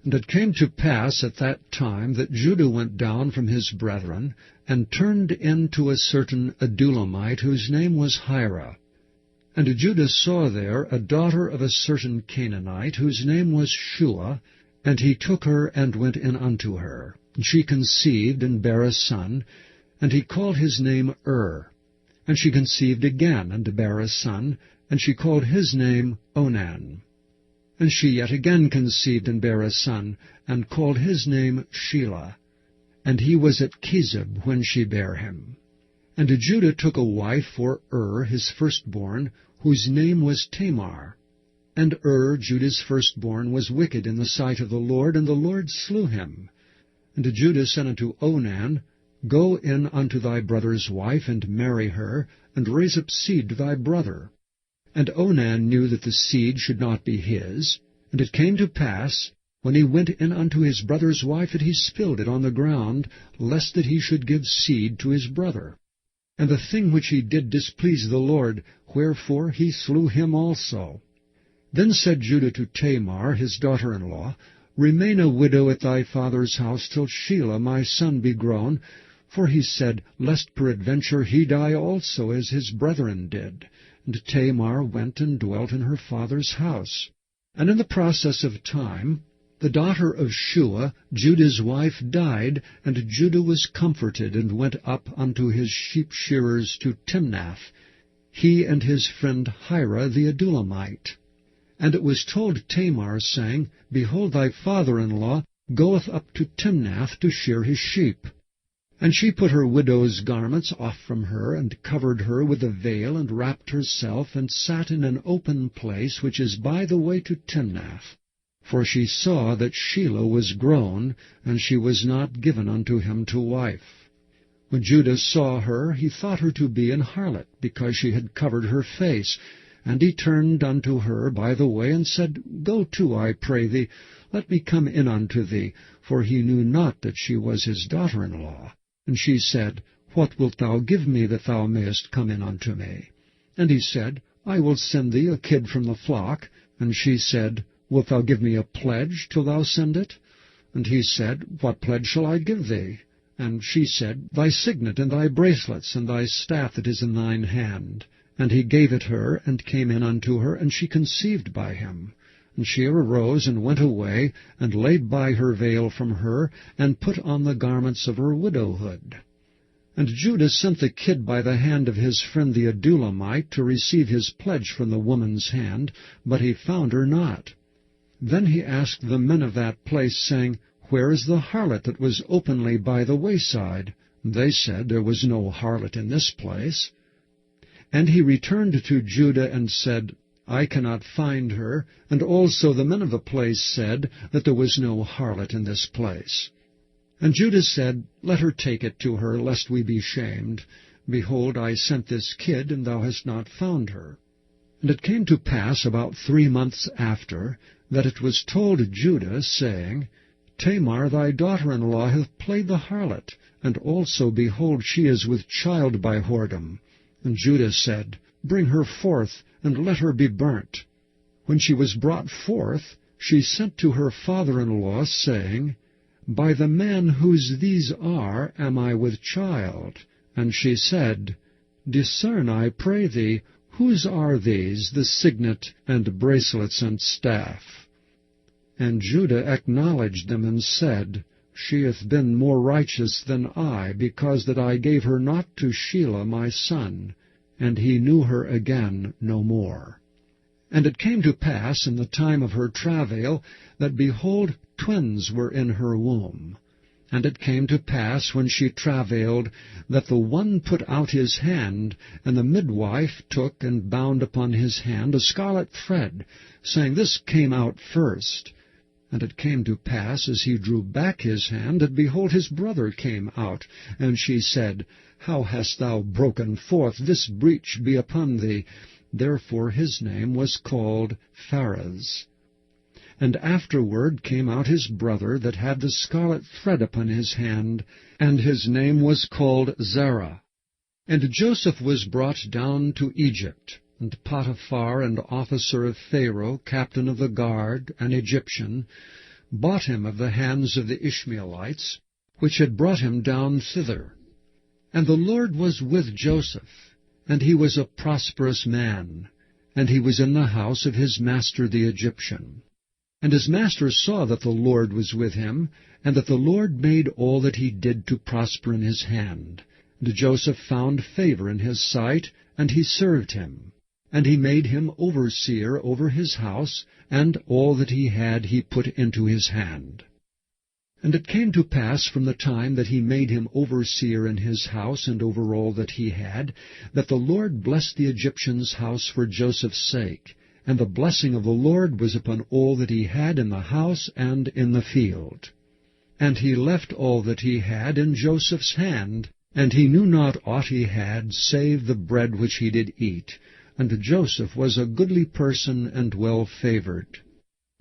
And it came to pass at that time that Judah went down from his brethren, and turned into a certain Adullamite, whose name was Hira. And Judah saw there a daughter of a certain Canaanite, whose name was Shua, and he took her and went in unto her. And she conceived and bare a son, and he called his name And she conceived again, and bare a son, and she called his name Onan. And she yet again conceived and bare a son, and called his name Shelah. And he was at Chezib when she bare him. And Judah took a wife for his firstborn, whose name was Tamar. And Judah's firstborn, was wicked in the sight of the Lord, and the Lord slew him. And Judah said unto Onan, Go in unto thy brother's wife, and marry her, and raise up seed to thy brother. And Onan knew that the seed should not be his. And it came to pass, when he went in unto his brother's wife, that he spilled it on the ground, lest that he should give seed to his brother. And the thing which he did displeased the Lord, wherefore he slew him also. Then said Judah to Tamar, his daughter-in-law, Remain a widow at thy father's house till Shelah my son be grown. For he said, Lest peradventure he die also, as his brethren did. And Tamar went and dwelt in her father's house. And in the process of time, the daughter of Shua, Judah's wife, died, and Judah was comforted, and went up unto his sheep-shearers to Timnath, he and his friend Hira the Adullamite. And it was told Tamar, saying, Behold, thy father-in-law goeth up to Timnath to shear his sheep. And she put her widow's garments off from her, and covered her with a veil, and wrapped herself, and sat in an open place which is by the way to Timnath. For she saw that Shelah was grown, and she was not given unto him to wife. When Judah saw her, he thought her to be an harlot, because she had covered her face. And he turned unto her by the way, and said, Go to, I pray thee, let me come in unto thee. For he knew not that she was his daughter-in-law. And she said, What wilt thou give me, that thou mayest come in unto me? And he said, I will send thee a kid from the flock. And she said, Wilt thou give me a pledge till thou send it? And he said, What pledge shall I give thee? And she said, Thy signet, and thy bracelets, and thy staff that is in thine hand. And he gave it her, and came in unto her, and she conceived by him. And she arose, and went away, and laid by her veil from her, and put on the garments of her widowhood. And Judah sent the kid by the hand of his friend the Adullamite, to receive his pledge from the woman's hand, but he found her not. Then he asked the men of that place, saying, Where is the harlot that was openly by the wayside? They said, There was no harlot in this place. And he returned to Judah, and said, I cannot find her. And also the men of the place said that there was no harlot in this place. And Judah said, Let her take it to her, lest we be shamed. Behold, I sent this kid, and thou hast not found her. And it came to pass about 3 months after, that it was told Judah, saying, Tamar thy daughter-in-law hath played the harlot, and also, behold, she is with child by whoredom. And Judah said, Bring her forth, and let her be burnt. When she was brought forth, she sent to her father-in-law, saying, By the man whose these are am I with child. And she said, Discern, I pray thee, whose are these, the signet, and bracelets, and staff? And Judah acknowledged them, and said, She hath been more righteous than I, because that I gave her not to Shelah my son. And he knew her again no more. And it came to pass in the time of her travail, that, behold, twins were in her womb. And it came to pass, when she travailed, that the one put out his hand, and the midwife took and bound upon his hand a scarlet thread, saying, This came out first. And it came to pass, as he drew back his hand, that, behold, his brother came out. And she said, How hast thou broken forth? This breach be upon thee. Therefore his name was called Pharez. And afterward came out his brother that had the scarlet thread upon his hand, and his name was called Zerah. And Joseph was brought down to Egypt. And Potiphar, an officer of Pharaoh, captain of the guard, an Egyptian, bought him of the hands of the Ishmaelites, which had brought him down thither. And the Lord was with Joseph, and he was a prosperous man, and he was in the house of his master the Egyptian. And his master saw that the Lord was with him, and that the Lord made all that he did to prosper in his hand. And Joseph found favor in his sight, and he served him. And he made him overseer over his house, and all that he had he put into his hand. And it came to pass from the time that he made him overseer in his house and over all that he had, that the Lord blessed the Egyptian's house for Joseph's sake. And the blessing of the Lord was upon all that he had in the house and in the field. And he left all that he had in Joseph's hand, and he knew not aught he had, save the bread which he did eat. And Joseph was a goodly person and well favored.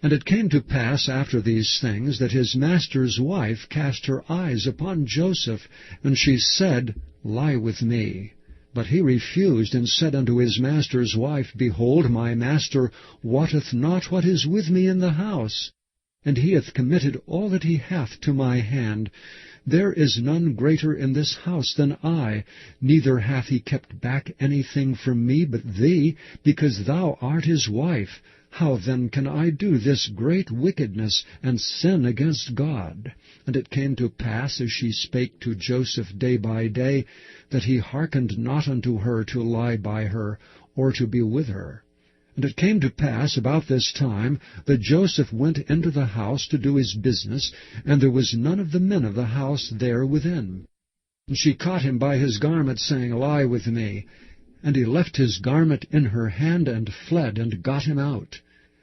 And it came to pass after these things, that his master's wife cast her eyes upon Joseph, and she said, Lie with me. But he refused, and said unto his master's wife, Behold, my master wotteth not what is with me in the house, and he hath committed all that he hath to my hand. There is none greater in this house than I, neither hath he kept back anything from me but thee, because thou art his wife. How then can I do this great wickedness, and sin against God? And it came to pass, as she spake to Joseph day by day, that he hearkened not unto her to lie by her, or to be with her. And it came to pass about this time, that Joseph went into the house to do his business, and there was none of the men of the house there within. And she caught him by his garment, saying, Lie with me. And he left his garment in her hand, and fled, and got him out.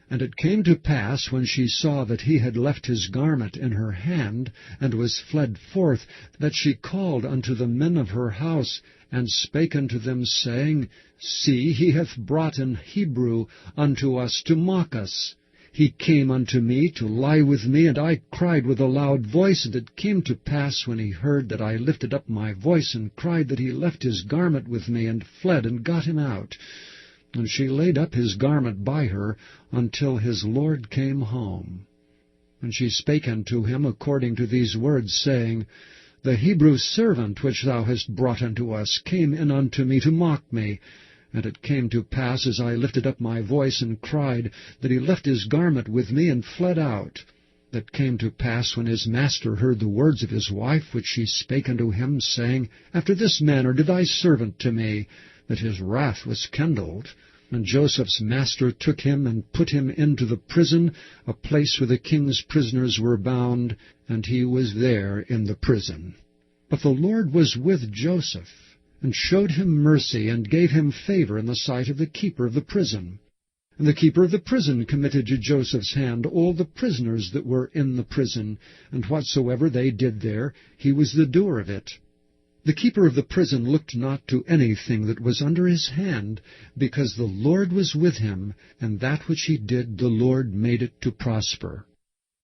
And it came to pass, when she saw that he had left his garment in her hand, and was fled forth, that she called unto the men of her house, and spake unto them, saying, See, he hath brought an Hebrew unto us to mock us. He came unto me to lie with me, and I cried with a loud voice. And it came to pass, when he heard that I lifted up my voice and cried, that he left his garment with me, and fled, and got him out. And she laid up his garment by her, until his Lord came home. And she spake unto him according to these words, saying, The Hebrew servant which thou hast brought unto us came in unto me to mock me. And it came to pass, as I lifted up my voice and cried, that he left his garment with me, and fled out. That came to pass, when his master heard the words of his wife, which she spake unto him, saying, After this manner did thy servant to me, that his wrath was kindled. And Joseph's master took him, and put him into the prison, a place where the king's prisoners were bound, and he was there in the prison. But the Lord was with Joseph, and showed him mercy, and gave him favor in the sight of the keeper of the prison. And the keeper of the prison committed to Joseph's hand all the prisoners that were in the prison, and whatsoever they did there, he was the doer of it. The keeper of the prison looked not to anything that was under his hand, because the Lord was with him, and that which he did the Lord made it to prosper.